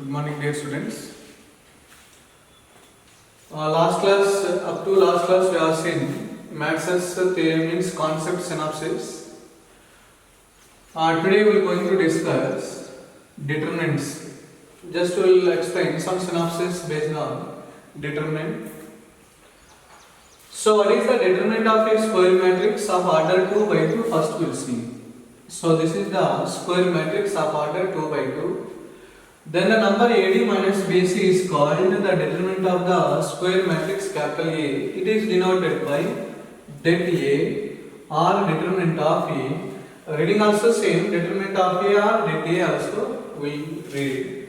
Good morning, dear students. Last class, up to last class, we have seen Max's theorem means concept synopsis. Today we are going to discuss determinants. Just we will explain some synopsis based on determinant. So, what is the determinant of a square matrix of order 2 by 2? First we will see. So, this is the square matrix of order 2 by 2. Then the number AD minus BC is called the determinant of the square matrix capital A. It is denoted by det A or determinant of A. Reading also same, determinant of A or det A also we read.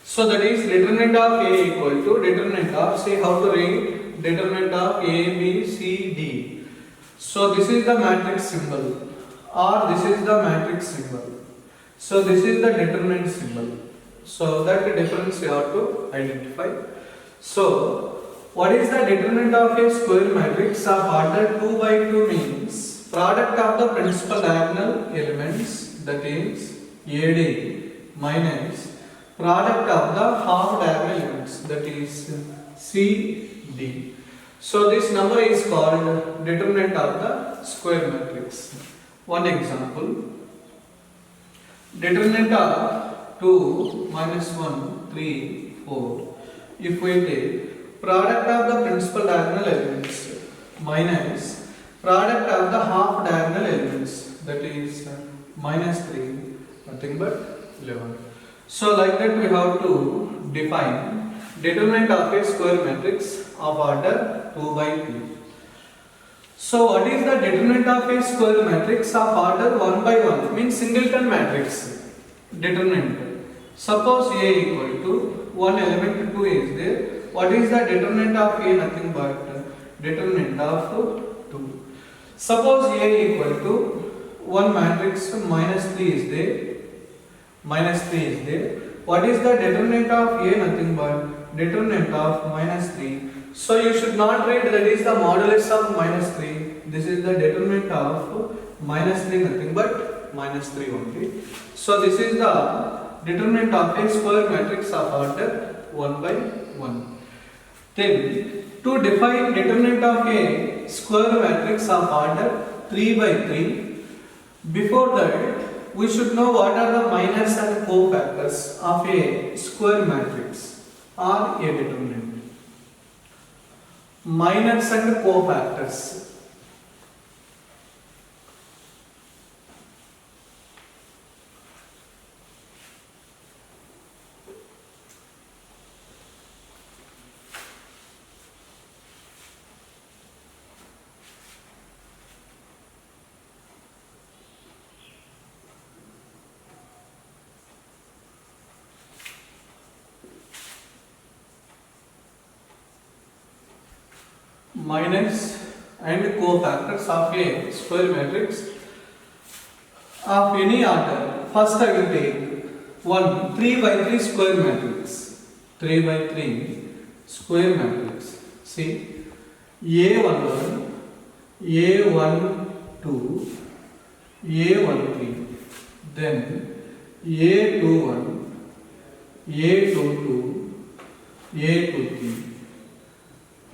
So that is determinant of A equal to determinant of, say how to read, determinant of A, B, C, D. So this is the matrix symbol or this is the matrix symbol. So this is the determinant symbol. So that difference you have to identify. So what is the determinant of a square matrix of order 2 by 2 means product of the principal diagonal elements, that is AD minus product of the half diagonal elements, that is CD. So this number is called determinant of the square matrix. One example, determinant of 2 minus 1, 3, 4. If we take product of the principal diagonal elements minus product of the half diagonal elements, that is minus 3, nothing but 11. So like that we have to define determinant of a square matrix of order 2 by 2. So what is the determinant of a square matrix of order 1 by 1? Means singleton matrix. Determinant. Suppose A equal to 1 element 2 is there. What is the determinant of A? Nothing but determinant of 2. Suppose A equal to 1 matrix minus 3 is there. Minus 3 is there. What is the determinant of A? Nothing but determinant of minus 3. So you should not write that is the modulus of minus 3. This is the determinant of minus 3, nothing but minus 3 only. So this is the determinant of a square matrix of order 1 by 1. Then to define determinant of a square matrix of order 3 by 3, before that we should know what are the minors and cofactors of a square matrix or a determinant. Minors and cofactors. Minors and cofactors of a square matrix of any order. First I will take 1 3 by 3 square matrix. 3 by 3 square matrix. See, A11, A12, A13, then A21, A22, A23,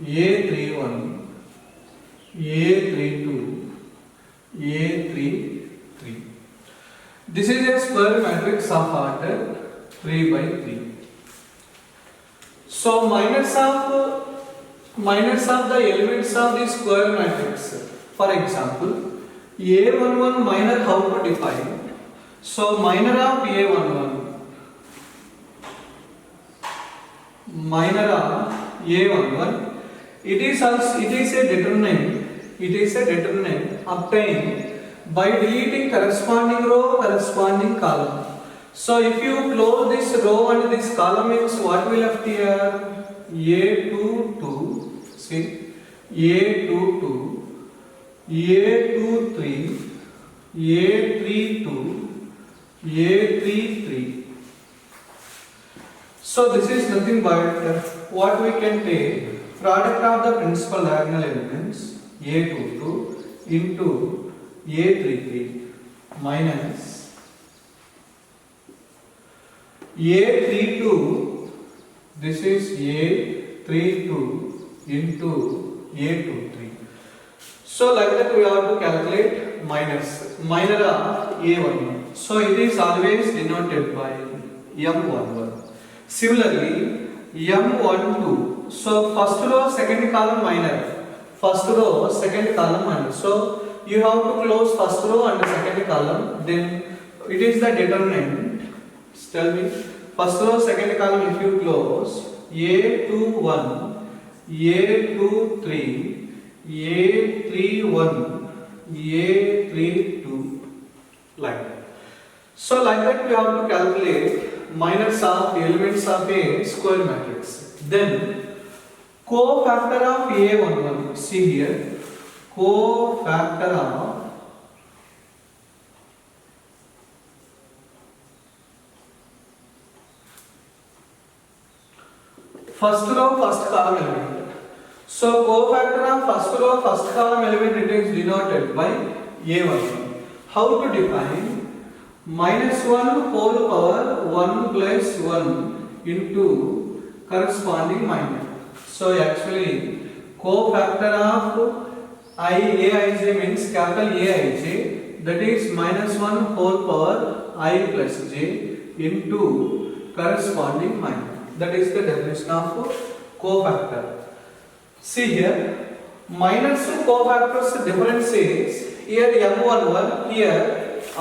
A31, A32, A33. This is a square matrix of order 3 by 3. So minors of the elements of the square matrix. For example, A11 minor, how to define? So minor of A11, minor of A11. It is a determinant obtained by deleting corresponding row, corresponding column. So if you close this row and this column means what will left here? A22, see, A22, A23, A32, A33. So this is nothing but what we can take. Product of the principal diagonal elements A22 into A33 minus A32, this is A32 into A23. So like that we have to calculate minor of A11. So it is always denoted by M11. Similarly, M12. So first row, second column minor. First row, second column minor. So you have to close first row and second column. Then it is the determinant. Tell me. First row, second column if you close. A21, A23, A31, A32, like that. So like that we have to calculate minors of elements of a square matrix. Then cofactor of A11. See here, cofactor of first row, first column element. So cofactor of first row, first column element, it is denoted by A11. How to define? -1 whole power 1 plus 1 into corresponding minor. So actually cofactor of Aij means capital Aij, that is -1 whole power I plus j into corresponding minor. That is the definition of cofactor. See here, minus cofactors difference is here M11, here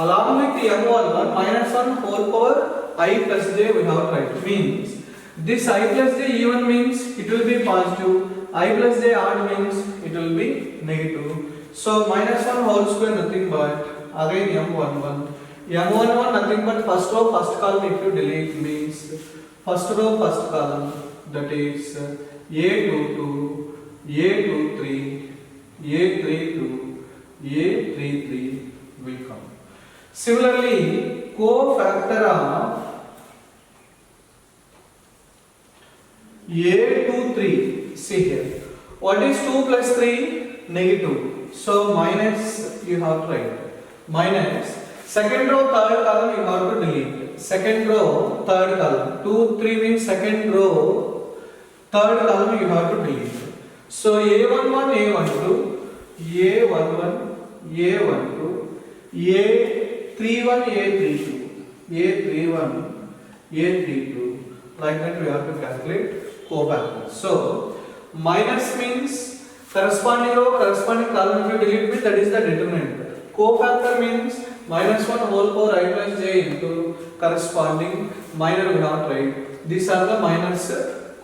along with M11 -1 whole power I plus j we have tried. Means this I plus j even means it will be positive, I plus j odd means it will be negative. So -1 whole square nothing but again M11. M11 nothing but first row first column if you delete means first row first column, that is A22, A23, A32, A33 will come. Similarly, cofactor of A23, see here, what is 2 plus 3? Negative. So minus you have to write. Minus second row third column you have to delete. Second row third column. 2, 3 means second row third column you have to delete. So A11, A12, A11, A12, A31, A32, A31, A32. Like that we have to calculate cofactor. So minus means corresponding row, corresponding column if you delete with, that is the determinant. Cofactor means -1 whole power I plus j into corresponding minor we have to write. These are the minus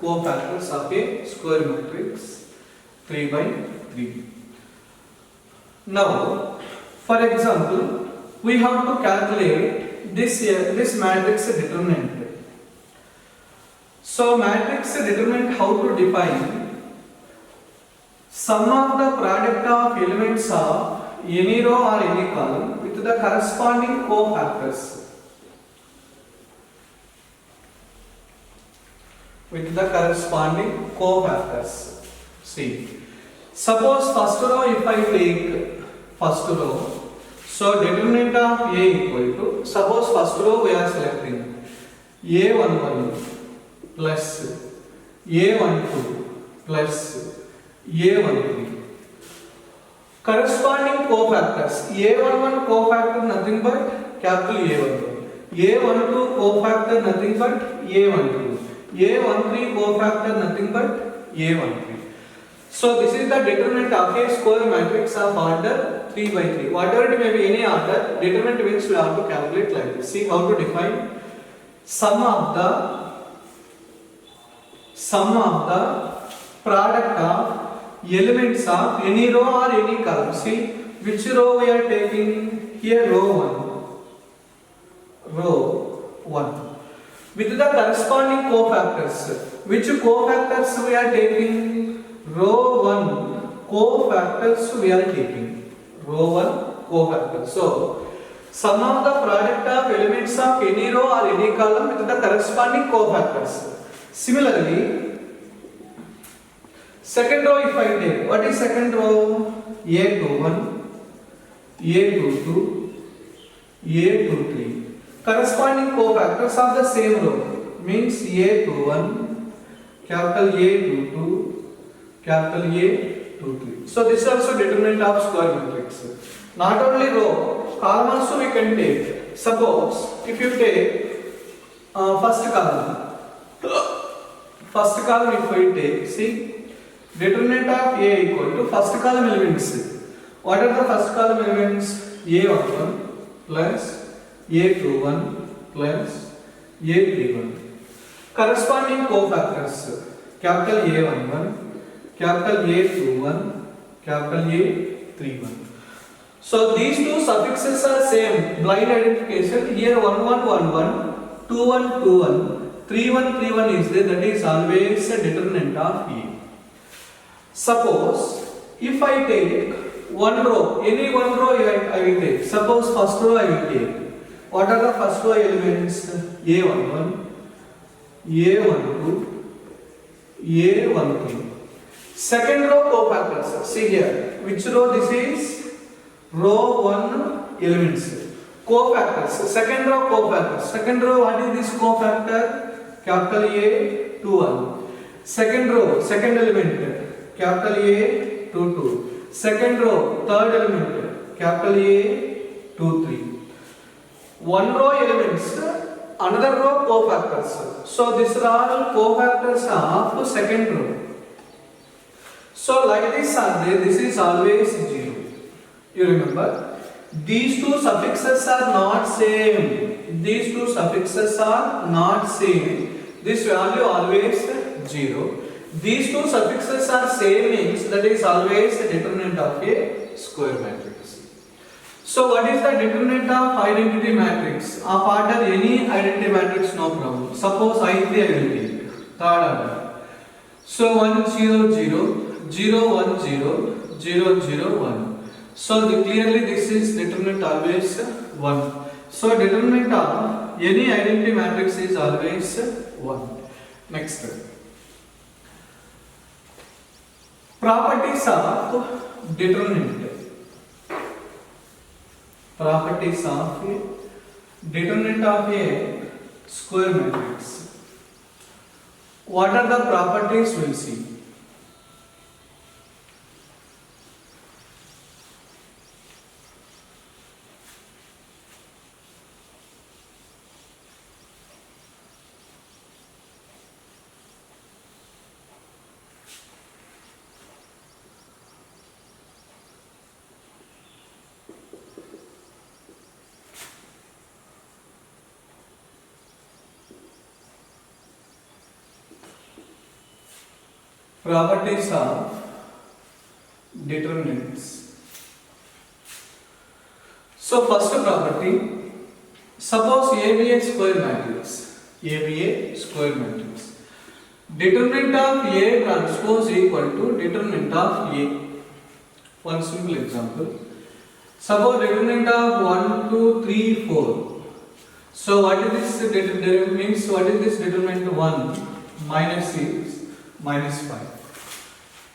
cofactors of a square matrix 3 by 3. Now, for example, we have to calculate this matrix determinant. So matrix determinant, how to define? Sum of the product of elements of any row or any column with the corresponding cofactors. With the corresponding cofactors. See, suppose first row if I take first row, so determinant of A equal to, suppose first row we are selecting A11 plus A12 plus A13. Corresponding cofactors, A11 cofactor nothing but capital A11, A12 cofactor nothing but A12, A13 cofactor nothing but A13. So this is the determinant of a square matrix of order 3 by 3. Whatever it may be any order, determinant means we have to calculate like this. See how to define? Sum of the product of elements of any row or any column. See which row we are taking here, row 1 with the corresponding cofactors. Which cofactors we are taking? Row 1 cofactors we are taking. Row 1 cofactors. So sum of the product of elements of any row or any column with the corresponding cofactors. Similarly, second row if I take, what is second row? A21, A22, A23. corresponding cofactors of the same row means A to 1, capital A to 2, capital A to 3. So this is also determinant of square matrix. Not only row, column also we can take. Suppose if you take first column if we take, see, determinant of A equal to first column elements. What are the first column elements? A11 plus A21 plus A31. Corresponding cofactors, capital A11, capital A21, capital A31. So these two suffixes are same, blind identification. Here 1111, 2121, 3131 is there, that is always a determinant of A. Suppose if I take one row, any one row I will take. Suppose first row I will take. What are the first row elements? A11, A12, A13. Second row cofactors. See here, which row this is? Row 1 elements. Cofactors. Second row cofactors. Second row, what is this cofactor? Capital A21. Second row, second element, capital A22. Second row, third element, capital A23. One row elements, another row cofactors. So these are all cofactors of second row. So like this are there, this is always 0. You remember? These two suffixes are not same. These two suffixes are not same. This value always 0. These two suffixes are same means that is always a determinant of a square matrix. So what is the determinant of identity matrix? Of order any identity matrix, no problem. Suppose I3 I will take, third order. So 1 0 0, 0 1 0, 0 0 1. So clearly this is determinant always 1. So determinant of any identity matrix is always 1. Next. Properties of determinant. Properties of determinant of a square matrix. What are the properties we will see? Properties of determinants. So first property, suppose ABA square matrix. ABA square matrix. Determinant of A transpose equal to determinant of A. One simple example. Suppose determinant of 1, 2, 3, 4. So what is this determinant? Means what is this determinant? 1 minus 6 minus 5.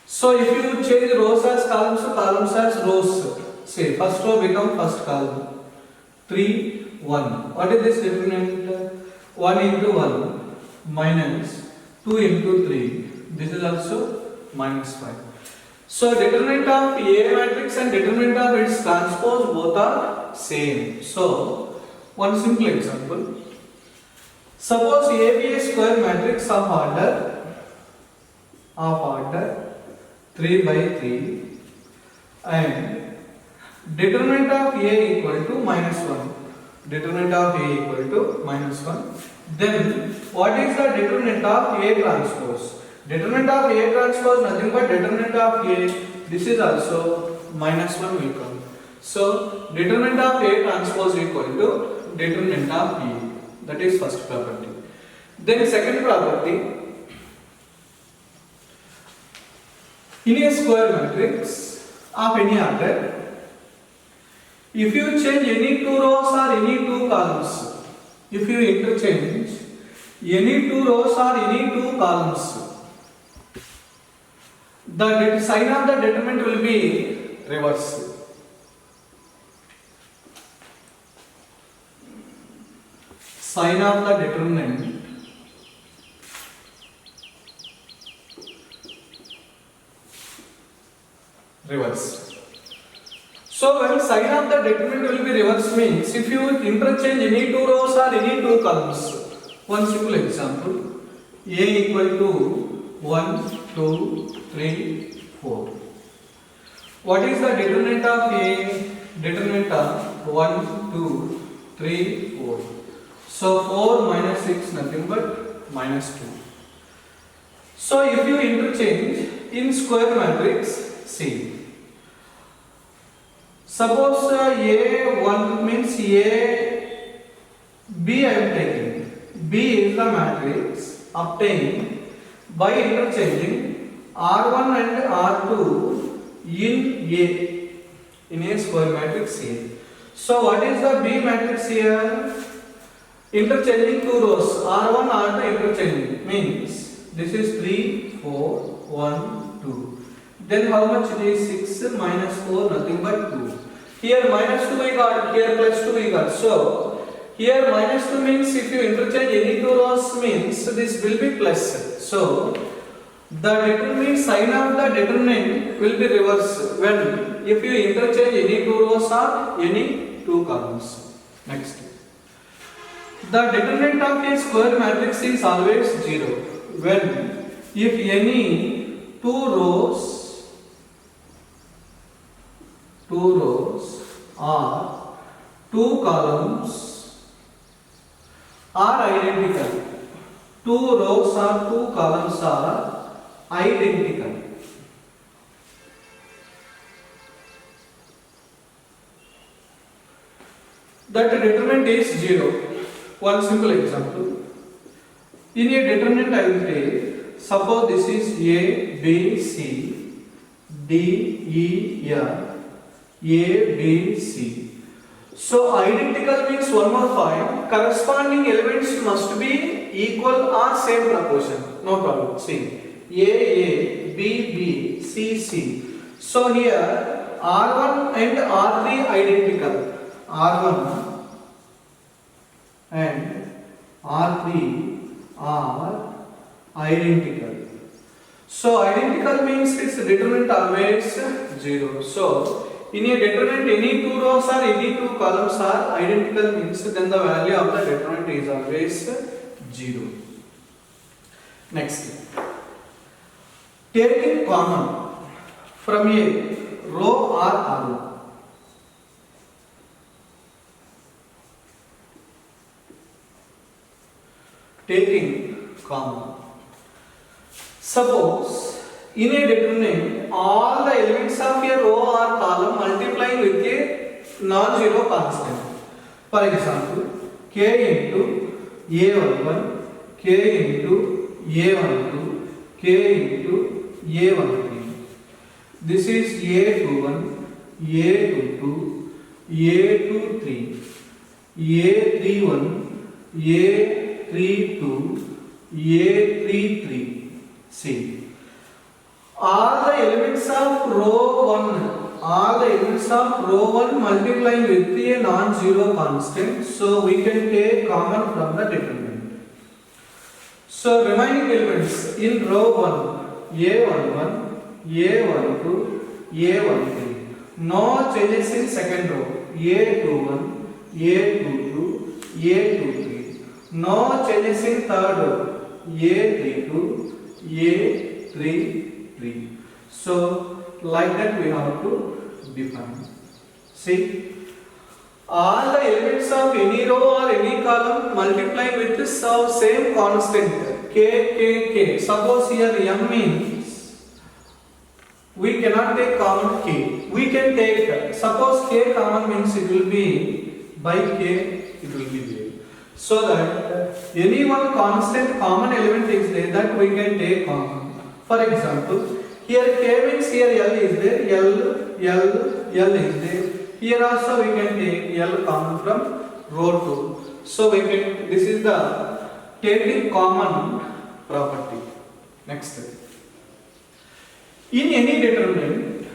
So if you change rows as columns, so columns as rows. Say first row become first column. 3, 1. What is this determinant? 1 into 1 minus 2 into 3. This is also minus 5. So determinant of A matrix and determinant of its transpose both are same. So one simple example. Suppose ABA square matrix of order 3 by 3 and determinant of A equal to minus 1. Determinant of A equal to minus 1. Then what is the determinant of A transpose? Determinant of A transpose nothing but determinant of A. This is also minus 1 will come. So determinant of A transpose equal to determinant of A. That is first property. Then second property. In a square matrix of any order, if you change any two rows or any two columns, if you interchange any two rows or any two columns, the sign of the determinant will be reverse. sign of the determinant reverse. So when sign of the determinant will be reverse means if you interchange any two rows or any two columns. One simple example, A equal to 1, 2, 3, 4. What is the determinant of A? Determinant of 1, 2, 3, 4. So 4 minus 6 nothing but minus 2. So if you interchange in square matrix, see. Suppose A1 means A, B I am taking. B is the matrix obtained by interchanging R1 and R2 in a square matrix A. So what is the B matrix here? Interchanging two rows R1 R2 interchanging means this is 3 4 1 2. Then how much it is? 6 minus 4 nothing but 2. Here minus 2 we got, here plus 2 we got. So here minus 2 means if you interchange any two rows means this will be plus. So the determinant sign of the determinant will be reverse when if you interchange any two rows or any two columns. Next. The determinant of a square matrix is always 0 when if any two rows or two columns are identical. Two rows or two columns are identical. That determinant is 0. One simple example. In a determinant I will take, suppose this is A, B, C, D, E, F, A, B, C. So identical means one more point. Corresponding elements must be equal or same proportion. No problem. See. A, B, B, C, C. So here R1 and R3 identical. R1 and R3 are identical. So identical means its determinant always 0. So in a determinant any two rows or any two columns are identical means then the value of the determinant is always 0. Next. Taking common from a row or column. Taking common. Suppose in a determinant all the elements of a row or column multiplying with a non-zero constant. For example, k into a11, k into a12, k into a13. This is a21, a22, a23, a31, a32, a33. See, all the elements of row 1 multiplying with a non-zero constant. So we can take common from the determinant. So remaining elements in row 1, a11, a12, a13. No changes in second row, a21, a22, a23. No changes in third row, a32, a33. So like that we have to define. See, all the elements of any row or any column multiplying with the same constant k. Suppose here m means we cannot take common k. We can take, suppose k common means it will be by k it will be there. So that any one constant common element is there that we can take common. For example, here k means here L is there, L is there. Here also we can take L common from row 2. So we can, this is the taking common property. Next. In any determinant,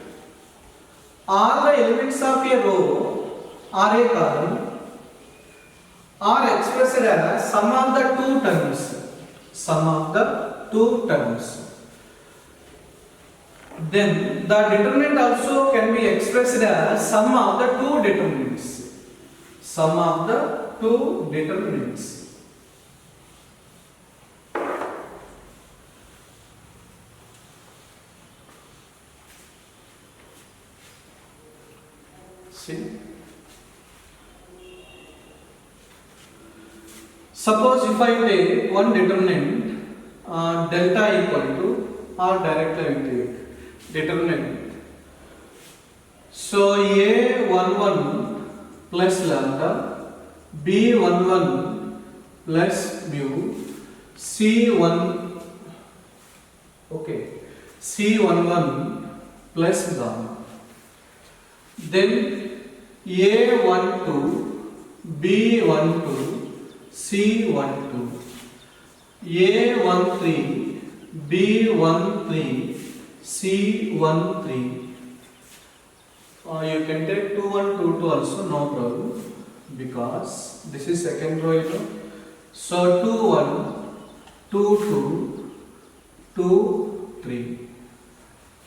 all the elements of a row or a column are expressed as sum of the two terms. Sum of the two terms. Then the determinant also can be expressed as sum of the two determinants. Sum of the two determinants. See. Suppose if I take one determinant delta equal to, or directly I will take determinant. So A11 plus lambda, B11 plus mu, C1, okay, C11 plus gamma. Then A12, B12, C12, A13, B13, C13. You can take 2 1 2 2 also, no problem, because this is second row, you know. So 2 1, 2 2, 2 3.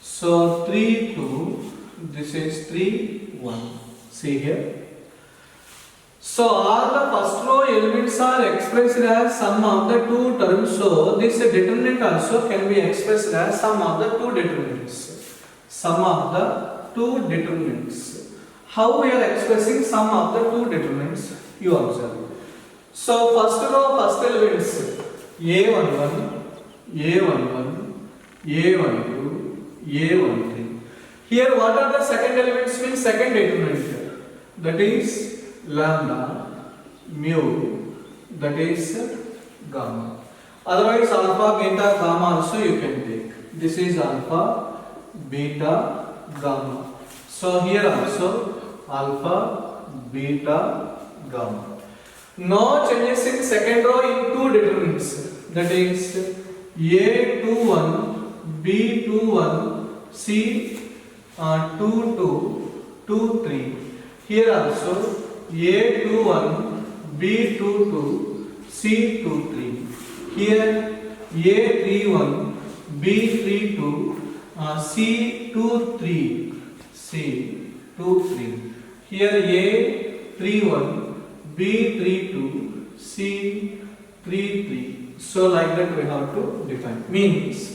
So 3 2, this is 3 1. See here. So all the first row elements are expressed as sum of the two terms. So this determinant also can be expressed as sum of the two determinants. Sum of the two determinants. How we are expressing sum of the two determinants? You observe. So first row, first elements A11, A11, A12, A13. Here what are the second elements? Means second determinant here. That is lambda, mu, that is gamma. Otherwise alpha, beta, gamma also you can take. This is alpha, beta, gamma. So here also alpha, beta, gamma. No changes in second row in two determinants. That is A21, B21, C22, 23. Here also A21, B22, C23. Here A31, B32, C23, C23. Here A31, B32, C33. So like that we have to define. Means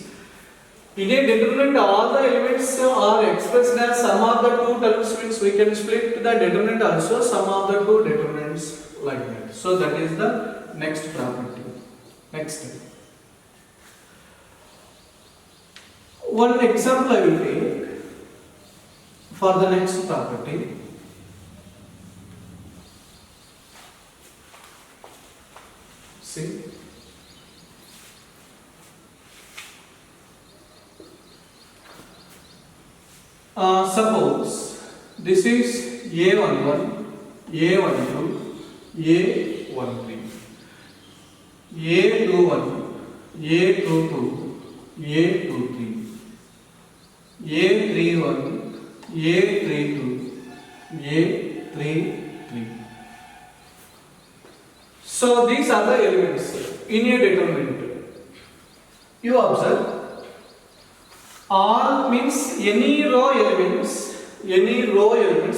in a determinant all the elements are expressed as sum of the two terms, means we can split the determinant also sum of the two determinants like that. So that is the next property. Next. One example I will take for the next property. See. Suppose this is A11, A12, A13, A21, A22, A23, A31, A32, A33. So these are the elements in a determinant. You observe. All means any row elements,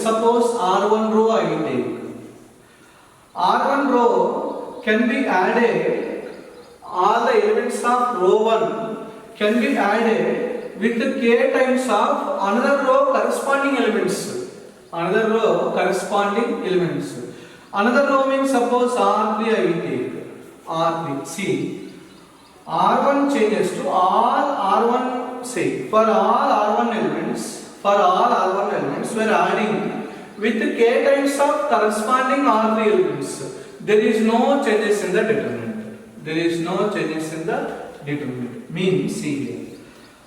suppose R1 row I will take. R1 row can be added, all the elements of row 1 can be added with k times of another row corresponding elements. Another row corresponding elements. Another row means suppose R3 I will take. R3. See, R1 changes to all R1. Say for all R1 elements, we are adding with k times of corresponding R3 elements. There is no changes in the determinant. There is no changes in the determinant. Means see here.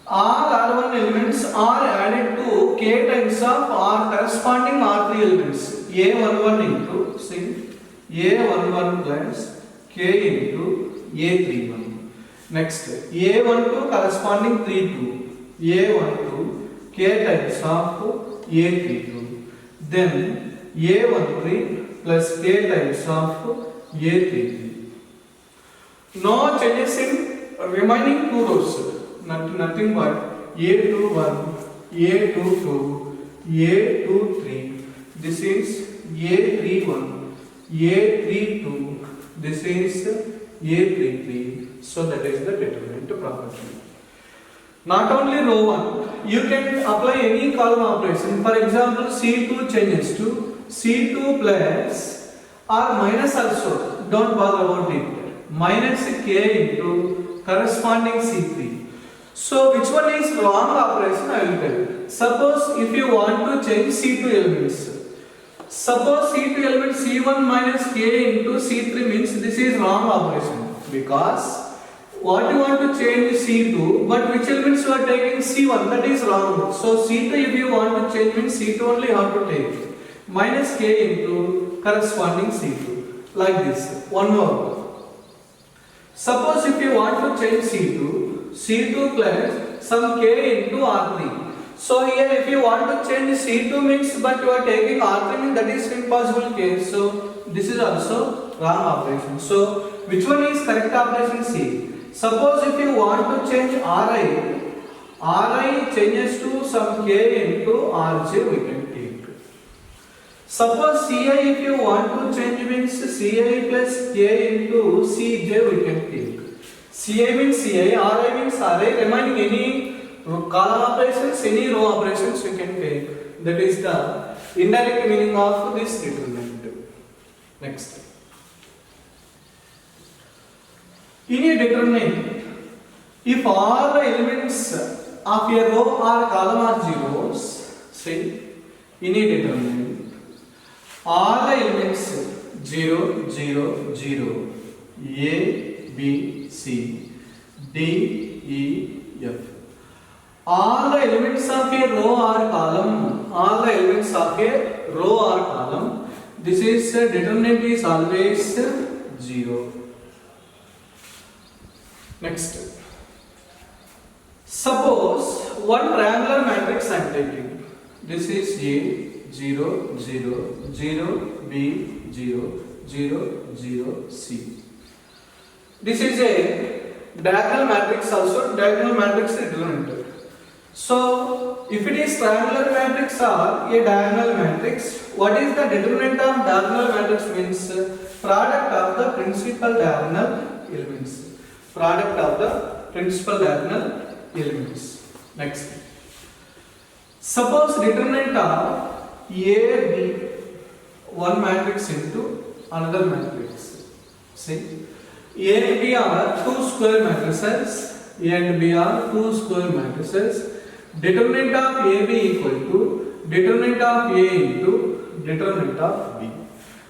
All R1 elements are added to k times of R corresponding R3 elements. A11 into see A11 plus k into A31. Next, A12 corresponding 32, A12 k times of A32. Then A13 plus k times of A33. No changes in remaining two rows. Nothing but A21, A22, A23. This is A31, A32. This is A33. So that is the determinant property. Not only row 1, you can apply any column operation. For example, C2 changes to C2 plus or minus also. Don't bother about it. Minus K into corresponding C3. So which one is wrong operation I will tell you. Suppose if you want to change C2 elements. Suppose C2 element C1 minus K into C3 means this is wrong operation. Because what you want to change C2, but which elements you are taking C1, that is wrong. So C2 if you want to change means C2 only have to take. Minus K into corresponding C2. Like this. One more. Suppose if you want to change C2, C2 plus some K into R3. So here if you want to change C2 means but you are taking R3 means that is impossible case. So this is also wrong operation. So which one is correct operation? C. Suppose if you want to change Ri changes to some K into Rj we can take. Suppose Ci if you want to change means Ci plus K into Cj we can take. Ci means Ci, Ri means Ri, remaining any column operations, any row operations you can take. That is the indirect meaning of this determinant. Next. In a determinant, if all the elements of a row or column are zeros, say in a determinant, all the elements 0, 0, 0, A, B, C, D, E, F. All the elements of a row or column, this is determinant is always 0. Next. Suppose one triangular matrix I am taking. This is A, 0, 0, 0, B, 0, 0, 0, C. This is a diagonal matrix also. Diagonal matrix is determinant. So, if it is triangular matrix or a diagonal matrix, what is the determinant of diagonal matrix means product of the principal diagonal elements. Product of the principal diagonal elements. Next. Suppose determinant of A, B, one matrix into another matrix. See, A and B are two square matrices. A and B are two square matrices. Determinant of AB equal to determinant of A into determinant of B.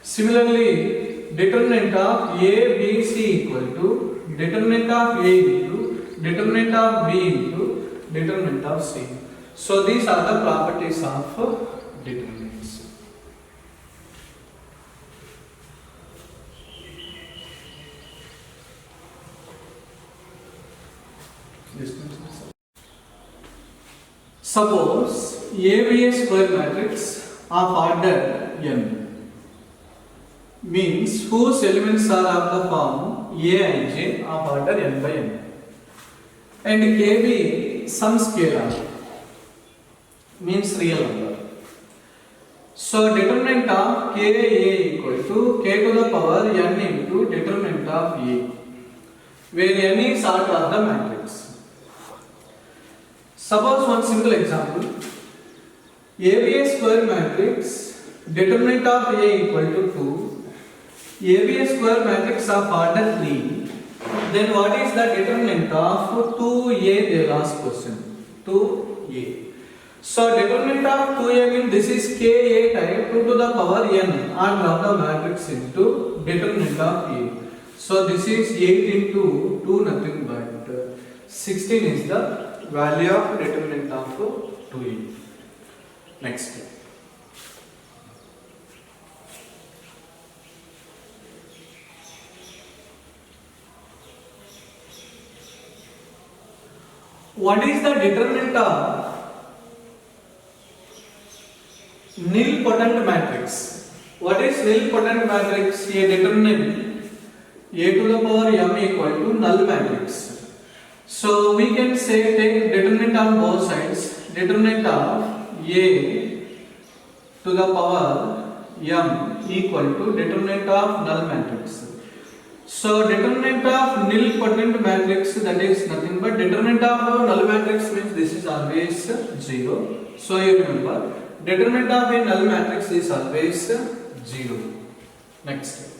Similarly, determinant of A, B, C equal to determinant of A into determinant of B into determinant of C. So these are the properties of determinants. Suppose A be a square matrix of order n, means whose elements are of the form Aij of order n by n, and K be some scalar, means real number. So determinant of Ka equal to K to the power n into determinant of A, where n is order of the matrix. Suppose one simple example. A be a square matrix, determinant of A equal to 2, A be a square matrix of order 3, then what is the determinant of 2A? They ask question. 2A. So determinant of 2A means this is Ka type 2 to the power n order of the matrix into determinant of A. So this is 8 into 2 nothing but 16 is the value of determinant of 2A. Next. What is the determinant of nilpotent matrix? What is nilpotent matrix? A determinant A to the power m equal to null matrix. So we can say take determinant on both sides. Determinant of A to the power m equal to determinant of null matrix. So determinant of nil quotient matrix, that is nothing but determinant of null matrix means this is always 0. So you remember determinant of a null matrix is always 0. Next.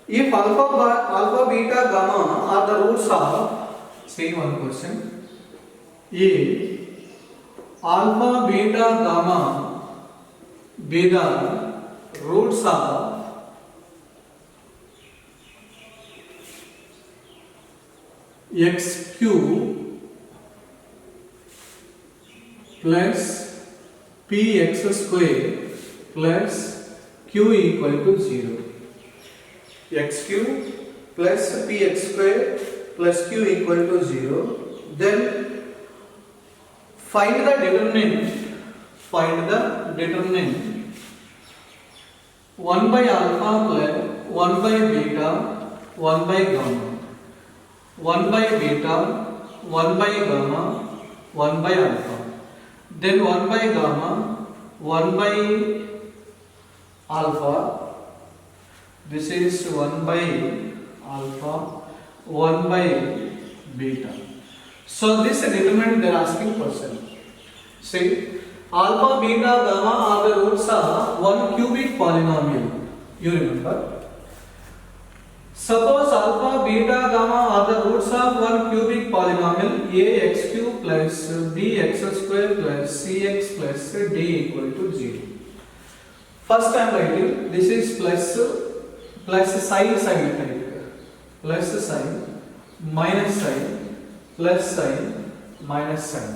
If alpha, beta, gamma are the roots of, say one question. If alpha, beta, gamma be the roots of x cube plus px square plus q equal to 0. X cube plus px square plus q equal to 0. Then find the determinant. Find the determinant. 1 by alpha plus 1 by beta 1 by gamma. 1 by beta 1 by gamma 1 by alpha. Then 1 by gamma 1 by alpha. This is 1 by alpha, 1 by beta. So this determinant they are asking question. See, alpha, beta, gamma are the roots of one cubic polynomial. You remember? Suppose alpha, beta, gamma are the roots of one cubic polynomial ax cube plus bx square plus cx plus d equal to 0. First I am writing this is plus sign type, plus sign minus sign plus sign minus sign.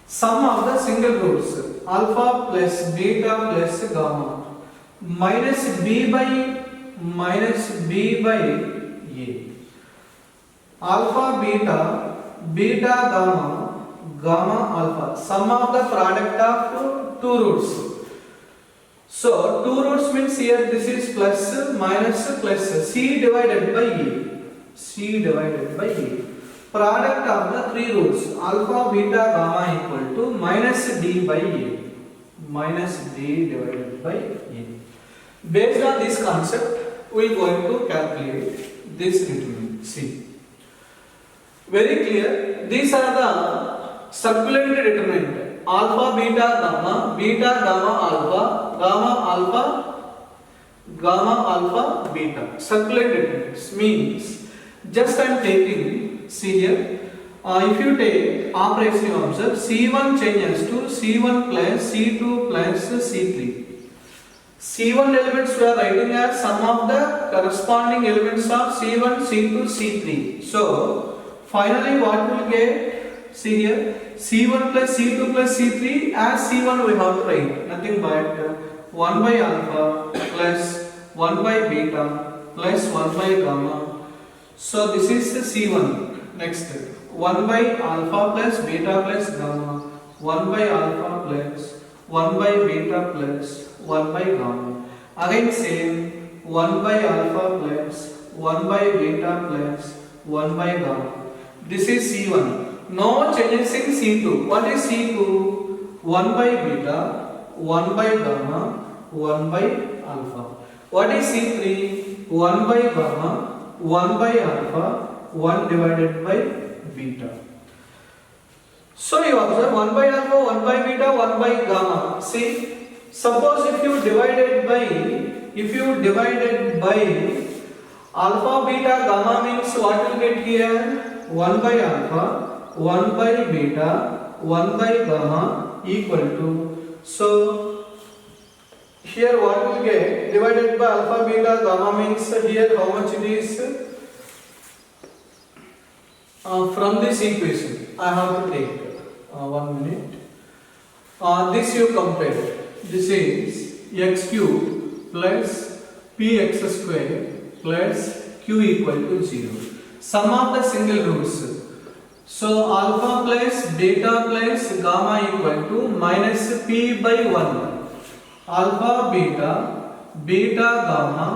Sum of the single roots alpha plus beta plus gamma minus b by a. Alpha beta, beta gamma, gamma alpha. Sum of the product of two roots. So 2 roots means here this is plus minus plus c divided by a. C divided by a. Product of the 3 roots alpha, beta, gamma equal to minus d by a. Minus d divided by a. Based on this concept, we are going to calculate this determinant. See. Very clear. These are the circulant determinant. Alpha, beta, gamma, beta, gamma, alpha, gamma, alpha, gamma, alpha, beta. Circulant determinants means just I am taking, see here, if you take operation you observe, C1 changes to C1 plus C2 plus C3. C1 elements we are writing as sum of the corresponding elements of C1, C2, C3. So finally what will get? See here, C1 plus C2 plus C3 as C1 we have to write nothing but 1 by alpha plus 1 by beta plus 1 by gamma. So this is the C1. Next 1 by alpha plus beta plus gamma, 1 by alpha plus 1 by beta plus 1 by gamma. Again same 1 by alpha plus 1 by beta plus 1 by gamma. This is C1. No changes in C2. What is C2? 1 by beta, 1 by gamma, 1 by alpha. What is C3? 1 by gamma, 1 by alpha, 1 divided by beta. So you observe 1 by alpha, 1 by beta, 1 by gamma. See, suppose if you divided by alpha, beta, gamma means what will get here? 1 by alpha, 1 by beta, 1 by gamma equal to, so here what will get? Divided by alpha, beta, gamma means here how much it is? From this equation I have to take 1 minute. This you compare. This is x cube plus px square plus q equal to 0. Sum of the single roots. So alpha plus beta plus gamma equal to minus p by 1. Alpha beta, beta gamma,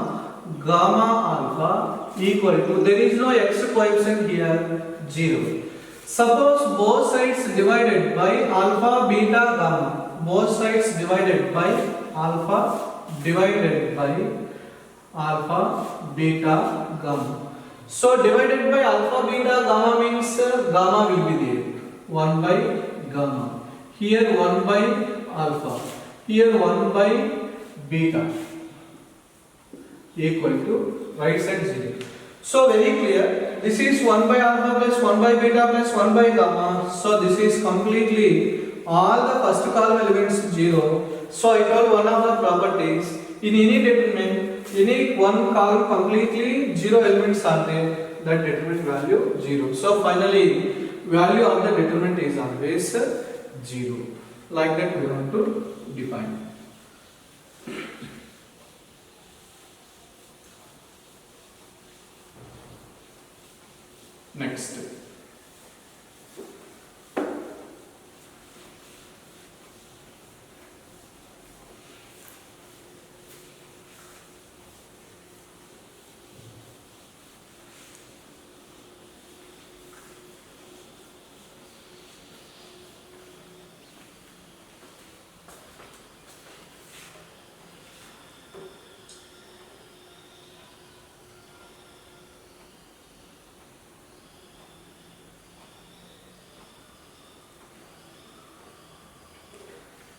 gamma alpha equal to, there is no x coefficient here, 0. Suppose both sides divided by alpha beta gamma, both sides divided by alpha divided by alpha beta gamma. So divided by alpha beta gamma means gamma will be there, 1 by gamma, here 1 by alpha, here 1 by beta equal to right side 0. So very clear, this is 1 by alpha plus 1 by beta plus 1 by gamma. So this is completely all the first column elements 0. So I told one of the properties, in any determinant, any one column completely 0 elements are there, that determinant value 0. So finally value of the determinant is always 0. Like that we have to define. Next.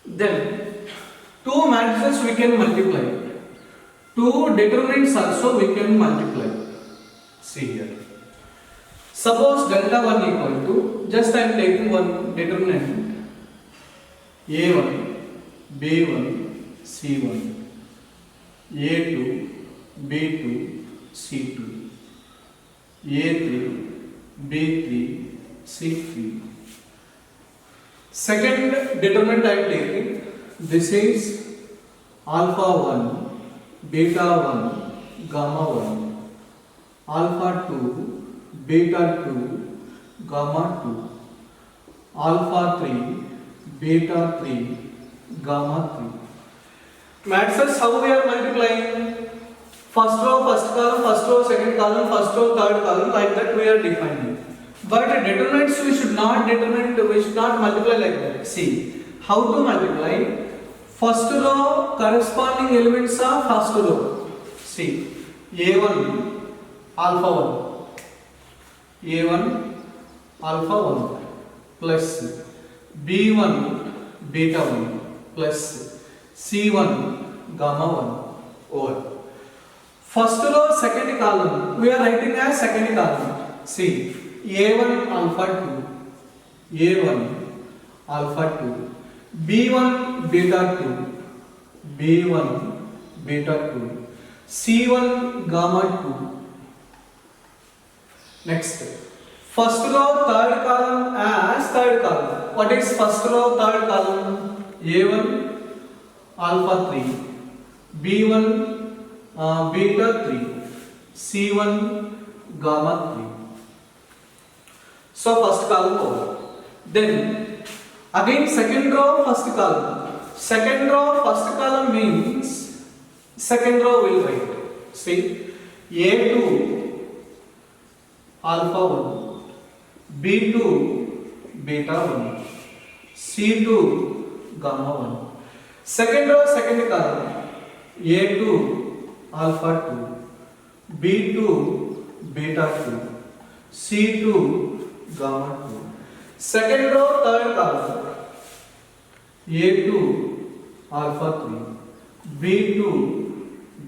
Then two matrices we can multiply, two determinants also we can multiply. See here, suppose delta 1 equal to, just I am taking one determinant a1 b1 c1 a2 b2 c2 a3 b3 c3. Second determinant I am taking, this is alpha 1, beta 1, gamma 1, alpha 2, beta 2, gamma 2, alpha 3, beta 3, gamma 3. Matrices how we are multiplying? First row, first column, first row, second column, first row, third column, like that we are defining. But determinants we should not multiply like that. See how to multiply. First row corresponding elements of first row. See a1 alpha 1, a1 alpha 1 plus b1 beta 1 plus c1 gamma 1 over. First row second column we are writing as second column. See a1 alpha 2, a1 alpha 2, b1 beta 2, b1 beta 2, c1 gamma 2. Next, first row third column as third column. What is first row third column? a1 alpha 3, b1 beta 3, c1 gamma 3. So first column over. Then again second row first column. Second row first column means second row will write. See a2 alpha 1, b2 beta 1, c2 gamma 1. Second row second column a2 alpha 2, b2 beta 2, c2 gamma 2. Second row third column a2 alpha 3, b2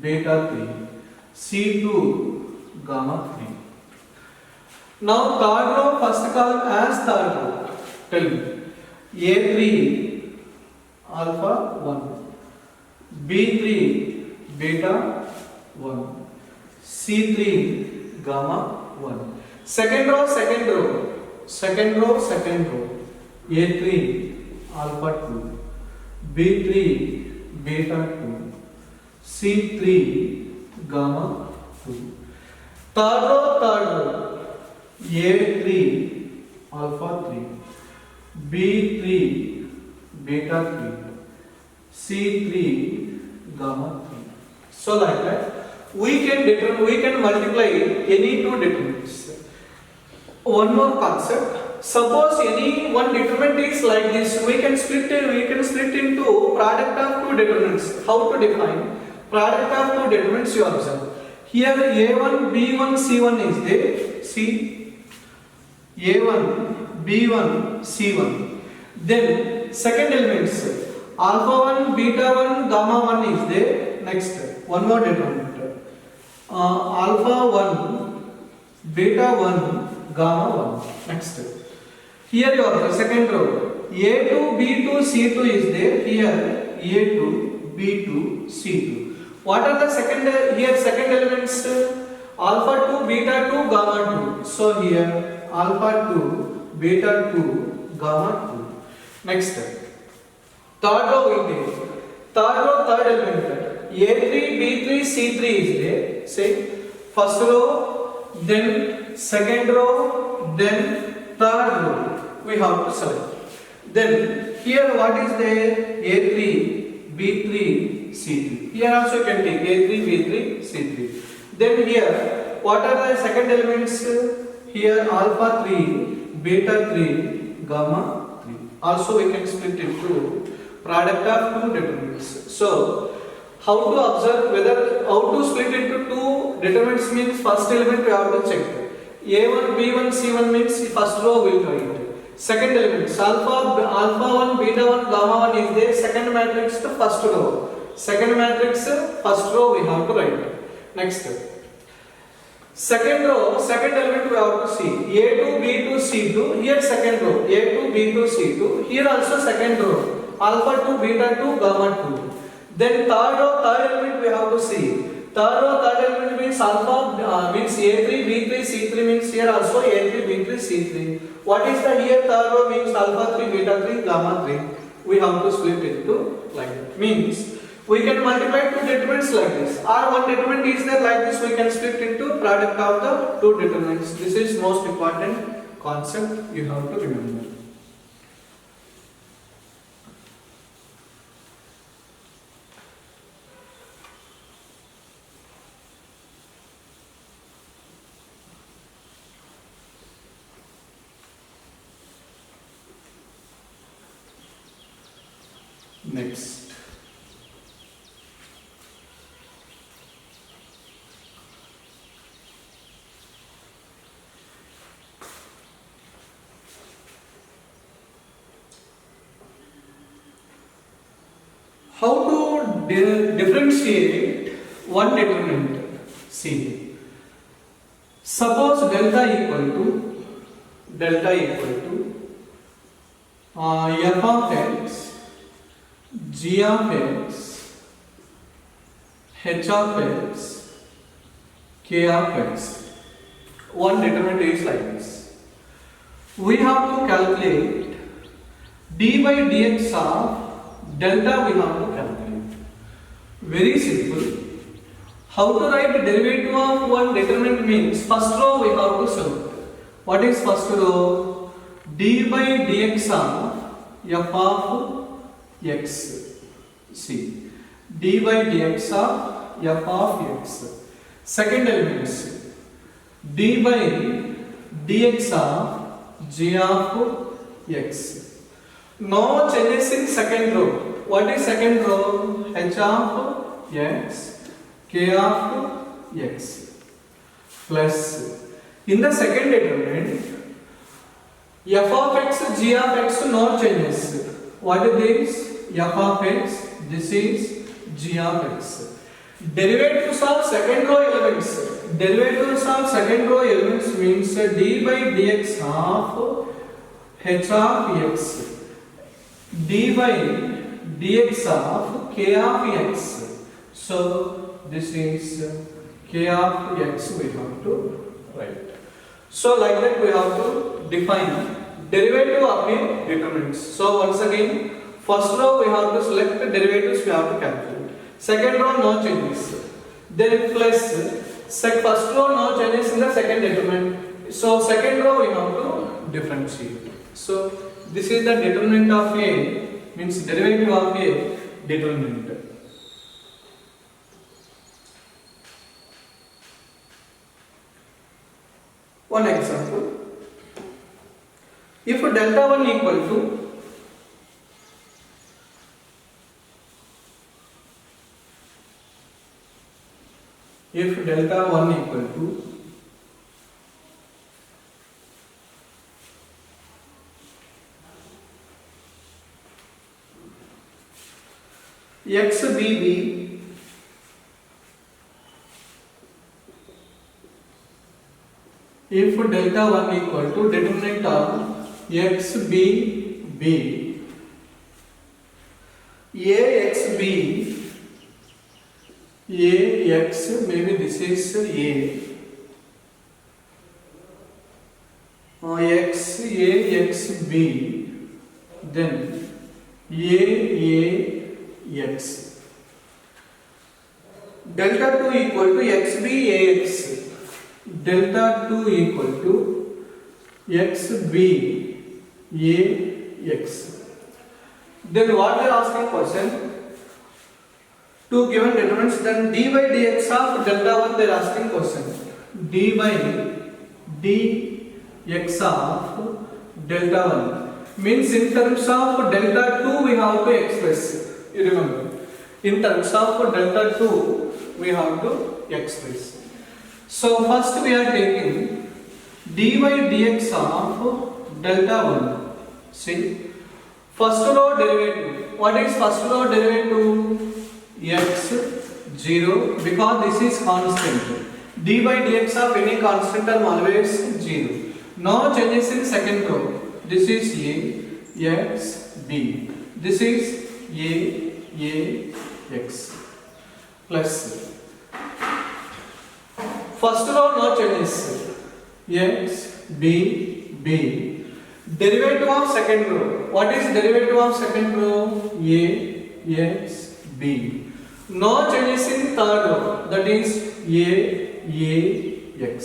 beta 3, c2 gamma 3. Now third row first column as third row. Tell me a3 alpha 1, b3 beta 1, c3 gamma 1. Second row second row a3 alpha 2, b3 beta 2, c3 gamma 2. Third row a3 alpha alpha 3, B3 beta 3, C3 gamma 3. So like that we can multiply any two determinants. One more concept. Suppose any one determinant is like this, we can split into product of two determinants. How to define product of two determinants? You observe here a1 b1 c1 is there. See, a1 b1 c1. Then second elements alpha 1 beta 1 gamma 1 is there. Next one more determinant alpha 1 beta 1 gamma 1. Next here you have the second row a2 b2 c2 is there. Here a2 b2 c2. What are the second elements? Alpha 2 beta 2 gamma 2. So here alpha 2 beta 2 gamma 2. Next third row will be third element a3 b3 c3 is there. Say first row, then second row, then third row we have to select. Then here what is there? a3 b3 c3. Here also you can take a3 b3 c3. Then here what are the second elements? Here alpha 3 beta 3 gamma 3. Also we can split into product of two determinants. So how to observe whether how to split into two determinants means first element we have to check. A1 b1 c1 means first row will write. Second element alpha 1 beta 1 gamma 1 is there. Second matrix the first row. Second matrix first row we have to write. Next second row, second element we have to see a2 b2 c2. Here second row a2 b2 c2. Here also second row alpha 2 beta 2 gamma 2. Then third row, third element we have to see. Third row, third element means alpha means a3 b3 c3 means here also a3 b3 c3. What is the here third row means alpha 3 beta 3 gamma 3. We have to split into like that. Means we can multiply two determinants like this. Or one determinant is there like this, we can split into product of the two determinants. This is most important concept you have to remember. Next, how to differentiate one determinant? See, suppose delta equal to f of x, g of x, h of x, k of x. One determinant is like this. We have to calculate d by dx of delta. We have to calculate. Very simple. How to write derivative of one determinant means first row we have to select. What is first row? d by dx of f of x. See, d by dx of f of x. Second elements d by dx of g of x. No changes in second row. What is second row? h of x, k of x plus in the second determinant f of x, g of x, no changes. What is this? F of x, this is g of x. Derivatives of second row elements. Derivatives of second row elements means d by dx of h of x, d by dx of k of x. So this is k of x we have to write. So like that we have to define derivative of a determinants. So once again, first row we have to select the derivatives we have to calculate. Second row no changes. Then plus first row no changes in the second determinant. So second row we have to differentiate. So this is the determinant of A, means derivative of A determinant. One example. If delta 1 equal to XBB if delta 1 equal to determinant of XBB AX maybe this is A AXB then AX delta 2 equal to XBAX delta 2 equal to XBAX. Then what they are asking question? Two given determinants, then dy dx of delta 1 they are asking question. Dy dx of delta 1 means in terms of delta 2 we have to express. You remember? In terms of delta 2 we have to express. So first we are taking dy dx of delta 1. See, first row derivative. What is first row derivative? X 0 because this is constant. Dy dx of any constant are always 0. No changes in second row. This is A X B. This is A X plus. First row no changes. X B B. Derivative of second row. What is derivative of second row? A X B. No changes in third row. That is A X.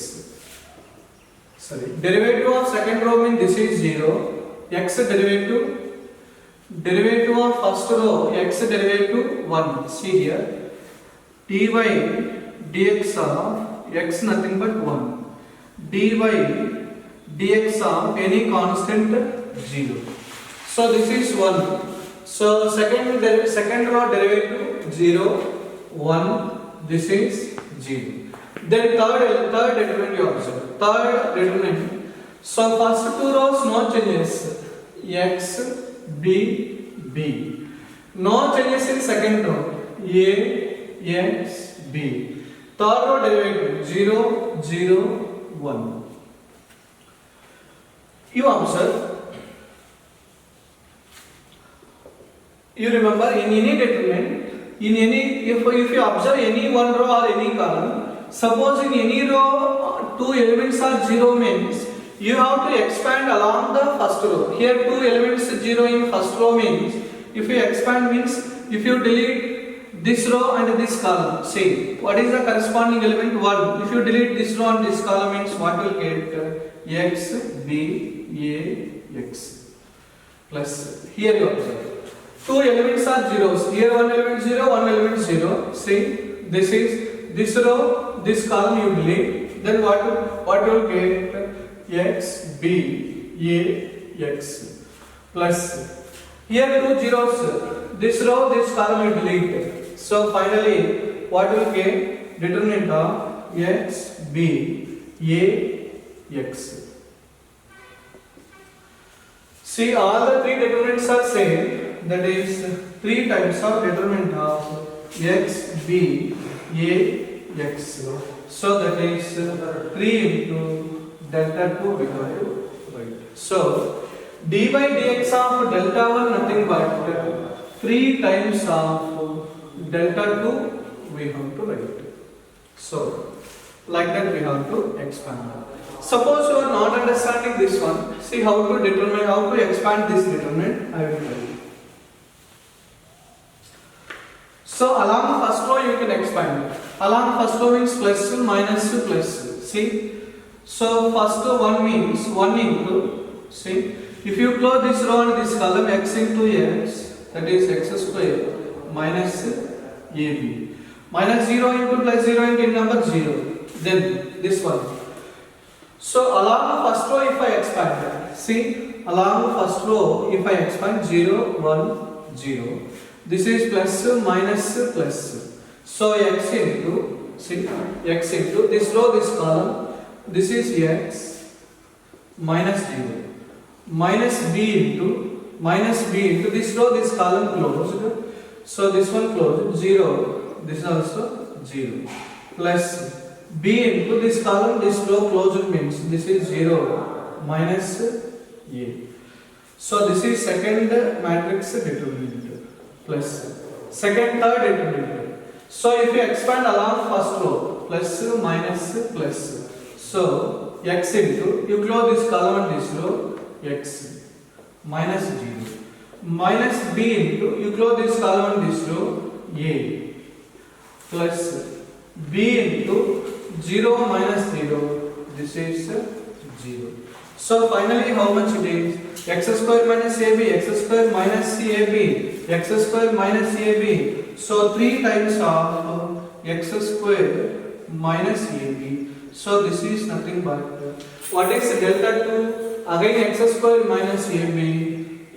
Sorry. Derivative of second row means this is 0. X derivative. Derivative of first row. X derivative 1. See here. Dy dx of x nothing but 1. Dy dx of any constant 0. So this is 1. So second row derivative 0, 1. This is 0. Then third determinant you observe. Third determinant. So first two rows no changes. X B B. No changes in second row. A X B. Third row derivative 0 0 1. You observe. You remember in any determinant, if you observe any one row or any column, suppose in any row two elements are 0 means you have to expand along the first row. Here two elements 0 in first row means if you expand means if you delete this row and this column, see what is the corresponding element 1. If you delete this row and this column means what will get X B A X plus. Here you observe. Two elements are zeros. Here one element 0, one element 0. See, this is this row, this column you delete. Then what will get? X B A X plus. Here two zeros. This row, this column you delete. So finally, what will get? Determinant of X B A X. See, all the three determinants are same. That is 3 times of determinant of X B A X. So that is 3 into delta 2 we have to write. So dy dx of delta 1 nothing but 3 times of delta 2 we have to write. So like that we have to expand. Suppose you are not understanding this one, see how to determine, how to expand this determinant, I will tell you. So along first row you can expand. Along first row means plus, minus, plus. See. So first row 1 means 1 into. See. If you close this row and this column, x into x, that is x square minus ab. Minus 0 into plus 0 into number 0. Then this one. So along the first row if I expand, see, along the first row if I expand 0, 1, 0. This is plus, minus, plus. So x into, see, x into this row, this column, this is x minus 0. Minus b into this row, this column closed. So this one closed, 0, this is also 0. Plus b into this column, this row closed means this is 0 minus a. So this is second matrix determinant plus second, third determinant. So if you expand along first row, plus, minus, plus. So x into, you close this column and this row, x minus 0. Minus b into, you close this column and this row, a plus b into 0 minus 0, this is 0. So finally how much it is? X square minus ab, x square minus ab, x square minus ab. So 3 times of x square minus ab. So this is nothing but what is delta 2? Again x square minus ab,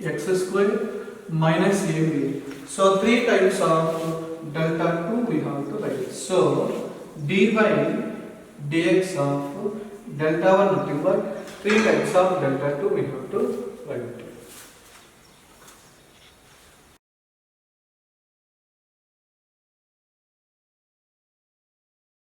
x square minus ab. So 3 times of delta 2 we have to write. So dy dx of delta 1 nothing but 3 times of delta 2 we have to write.